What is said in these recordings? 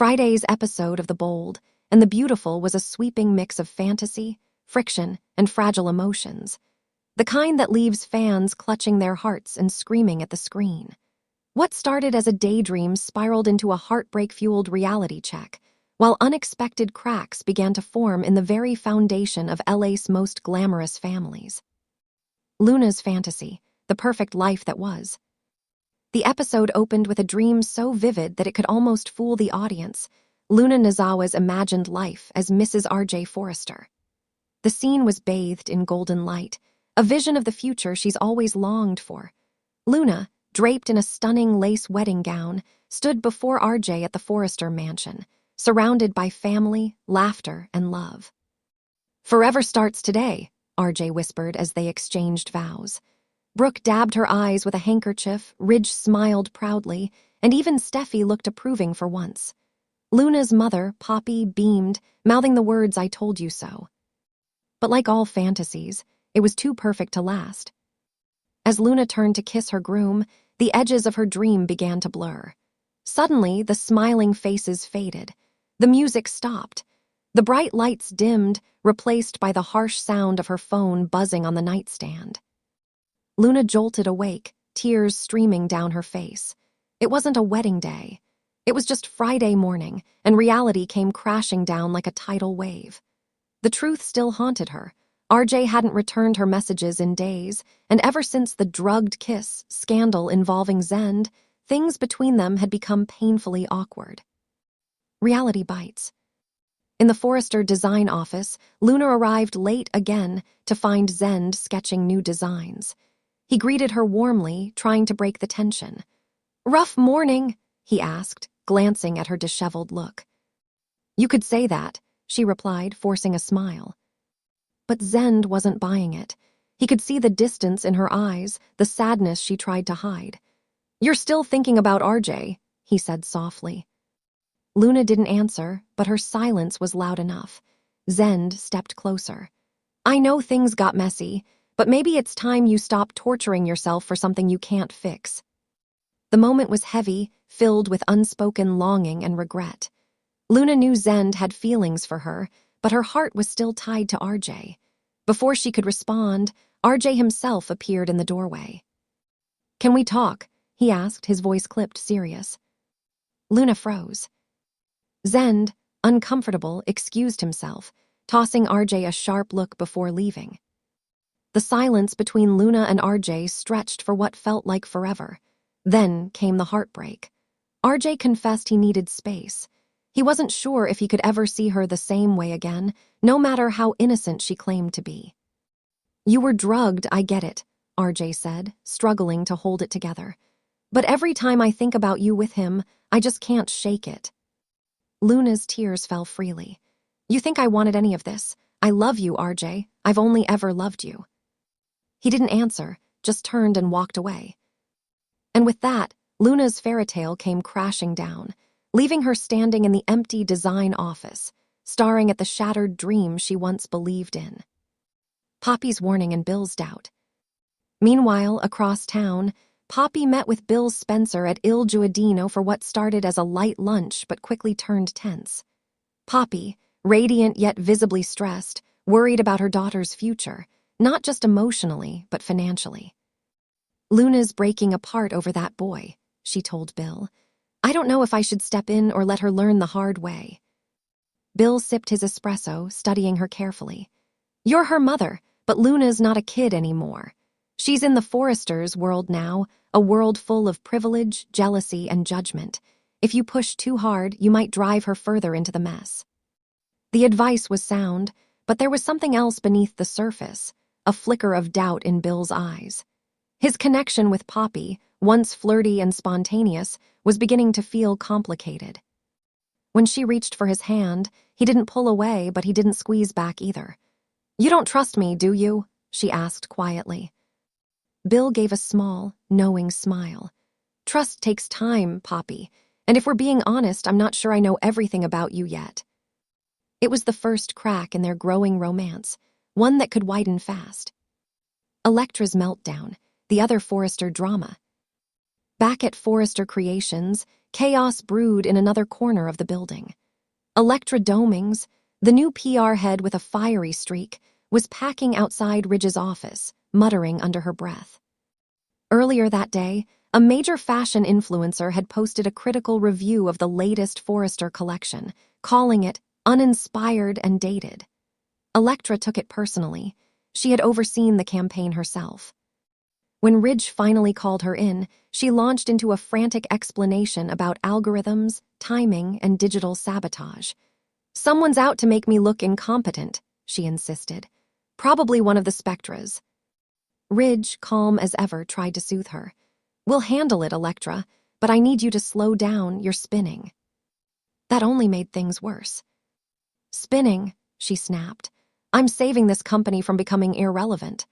Friday's episode of The Bold and the Beautiful was a sweeping mix of fantasy, friction, and fragile emotions, the kind that leaves fans clutching their hearts and screaming at the screen. What started as a daydream spiraled into a heartbreak-fueled reality check, while unexpected cracks began to form in the very foundation of LA's most glamorous families. Luna's fantasy, the perfect life that was. The episode opened with a dream so vivid that it could almost fool the audience, Luna Nazawa's imagined life as Mrs. R.J. Forrester. The scene was bathed in golden light, a vision of the future she's always longed for. Luna, draped in a stunning lace wedding gown, stood before R.J. at the Forrester mansion, surrounded by family, laughter, and love. "Forever starts today," R.J. whispered as they exchanged vows. Brooke dabbed her eyes with a handkerchief, Ridge smiled proudly, and even Steffi looked approving for once. Luna's mother, Poppy, beamed, mouthing the words "I told you so." But like all fantasies, it was too perfect to last. As Luna turned to kiss her groom, the edges of her dream began to blur. Suddenly, the smiling faces faded. The music stopped. The bright lights dimmed, replaced by the harsh sound of her phone buzzing on the nightstand. Luna jolted awake, tears streaming down her face. It wasn't a wedding day. It was just Friday morning, and reality came crashing down like a tidal wave. The truth still haunted her. RJ hadn't returned her messages in days, and ever since the drugged kiss scandal involving Zend, things between them had become painfully awkward. Reality bites. In the Forrester design office, Luna arrived late again to find Zend sketching new designs. He greeted her warmly, trying to break the tension. "Rough morning?" he asked, glancing at her disheveled look. "You could say that," she replied, forcing a smile. But Zend wasn't buying it. He could see the distance in her eyes, the sadness she tried to hide. "You're still thinking about RJ," he said softly. Luna didn't answer, but her silence was loud enough. Zend stepped closer. "I know things got messy, but maybe it's time you stop torturing yourself for something you can't fix." The moment was heavy, filled with unspoken longing and regret. Luna knew Zend had feelings for her, but her heart was still tied to RJ. Before she could respond, RJ himself appeared in the doorway. "Can we talk?" he asked, his voice clipped, serious. Luna froze. Zend, uncomfortable, excused himself, tossing RJ a sharp look before leaving. The silence between Luna and RJ stretched for what felt like forever. Then came the heartbreak. RJ confessed he needed space. He wasn't sure if he could ever see her the same way again, no matter how innocent she claimed to be. "You were drugged, I get it," RJ said, struggling to hold it together. "But every time I think about you with him, I just can't shake it." Luna's tears fell freely. "You think I wanted any of this? I love you, RJ. I've only ever loved you." He didn't answer, just turned and walked away. And with that, Luna's fairy tale came crashing down, leaving her standing in the empty design office, staring at the shattered dream she once believed in. Poppy's warning and Bill's doubt. Meanwhile, across town, Poppy met with Bill Spencer at Il Giudino for what started as a light lunch but quickly turned tense. Poppy, radiant yet visibly stressed, worried about her daughter's future, not just emotionally, but financially. "Luna's breaking apart over that boy," she told Bill. "I don't know if I should step in or let her learn the hard way." Bill sipped his espresso, studying her carefully. "You're her mother, but Luna's not a kid anymore. She's in the Forresters' world now, a world full of privilege, jealousy, and judgment. If you push too hard, you might drive her further into the mess." The advice was sound, but there was something else beneath the surface, a flicker of doubt in Bill's eyes. His connection with Poppy, once flirty and spontaneous, was beginning to feel complicated. When she reached for his hand, he didn't pull away, but he didn't squeeze back either. "You don't trust me, do you?" she asked quietly. Bill gave a small, knowing smile. "Trust takes time, Poppy, and if we're being honest, I'm not sure I know everything about you yet." It was the first crack in their growing romance, one that could widen fast. Electra's meltdown, the other Forrester drama. Back at Forrester Creations, Chaos brewed in another corner of the building. Electra Domings, the new PR head with a fiery streak, was packing outside Ridge's office, muttering under her breath. Earlier that day, a major fashion influencer had posted a critical review of the latest Forrester collection, calling it uninspired and dated. Electra took it personally. She had overseen the campaign herself. When Ridge finally called her in, she launched into a frantic explanation about algorithms, timing, and digital sabotage. "Someone's out to make me look incompetent," she insisted. "Probably one of the Spectras." Ridge, calm as ever, tried to soothe her. "We'll handle it, Electra, but I need you to slow down, you're spinning." That only made things worse. "Spinning," she snapped. "I'm saving this company from becoming irrelevant."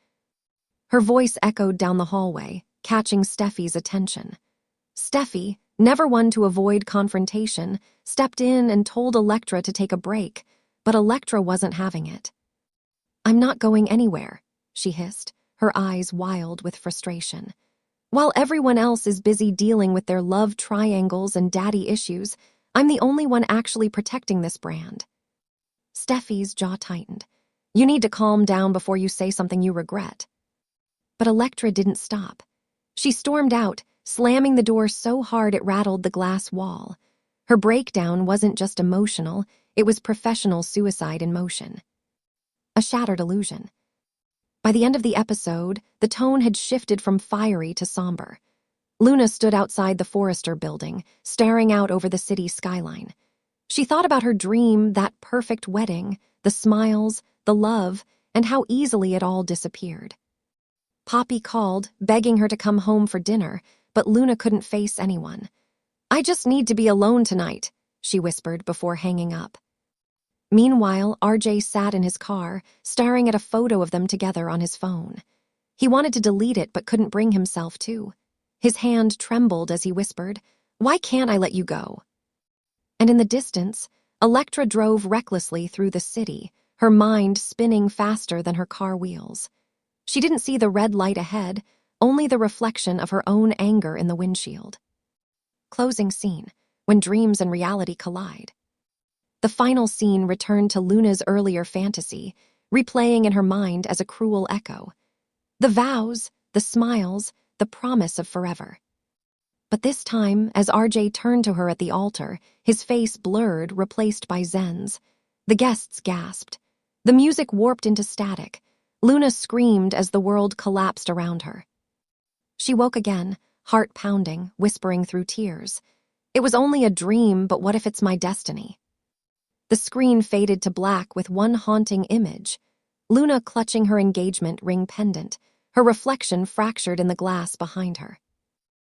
Her voice echoed down the hallway, catching Steffi's attention. Steffi, never one to avoid confrontation, stepped in and told Electra to take a break, but Electra wasn't having it. "I'm not going anywhere," she hissed, her eyes wild with frustration. "While everyone else is busy dealing with their love triangles and daddy issues, I'm the only one actually protecting this brand." Steffi's jaw tightened. "You need to calm down before you say something you regret." But Electra didn't stop. She stormed out, slamming the door so hard it rattled the glass wall. Her breakdown wasn't just emotional, it was professional suicide in motion. A shattered illusion. By the end of the episode, the tone had shifted from fiery to somber. Luna stood outside the Forrester building, staring out over the city skyline. She thought about her dream, that perfect wedding, the smiles, the love, and how easily it all disappeared. Poppy called, begging her to come home for dinner, but Luna couldn't face anyone. "I just need to be alone tonight," she whispered before hanging up. Meanwhile, RJ sat in his car, staring at a photo of them together on his phone. He wanted to delete it but couldn't bring himself to. His hand trembled as he whispered, "Why can't I let you go?" And in the distance, Electra drove recklessly through the city, her mind spinning faster than her car wheels. She didn't see the red light ahead, only the reflection of her own anger in the windshield. Closing scene, when dreams and reality collide. The final scene returned to Luna's earlier fantasy, replaying in her mind as a cruel echo. The vows, the smiles, the promise of forever. But this time, as RJ turned to her at the altar, his face blurred, replaced by Zen's. The guests gasped. The music warped into static. Luna screamed as the world collapsed around her. She woke again, heart pounding, whispering through tears. "It was only a dream, but what if it's my destiny?" The screen faded to black with one haunting image. Luna clutching her engagement ring pendant, her reflection fractured in the glass behind her.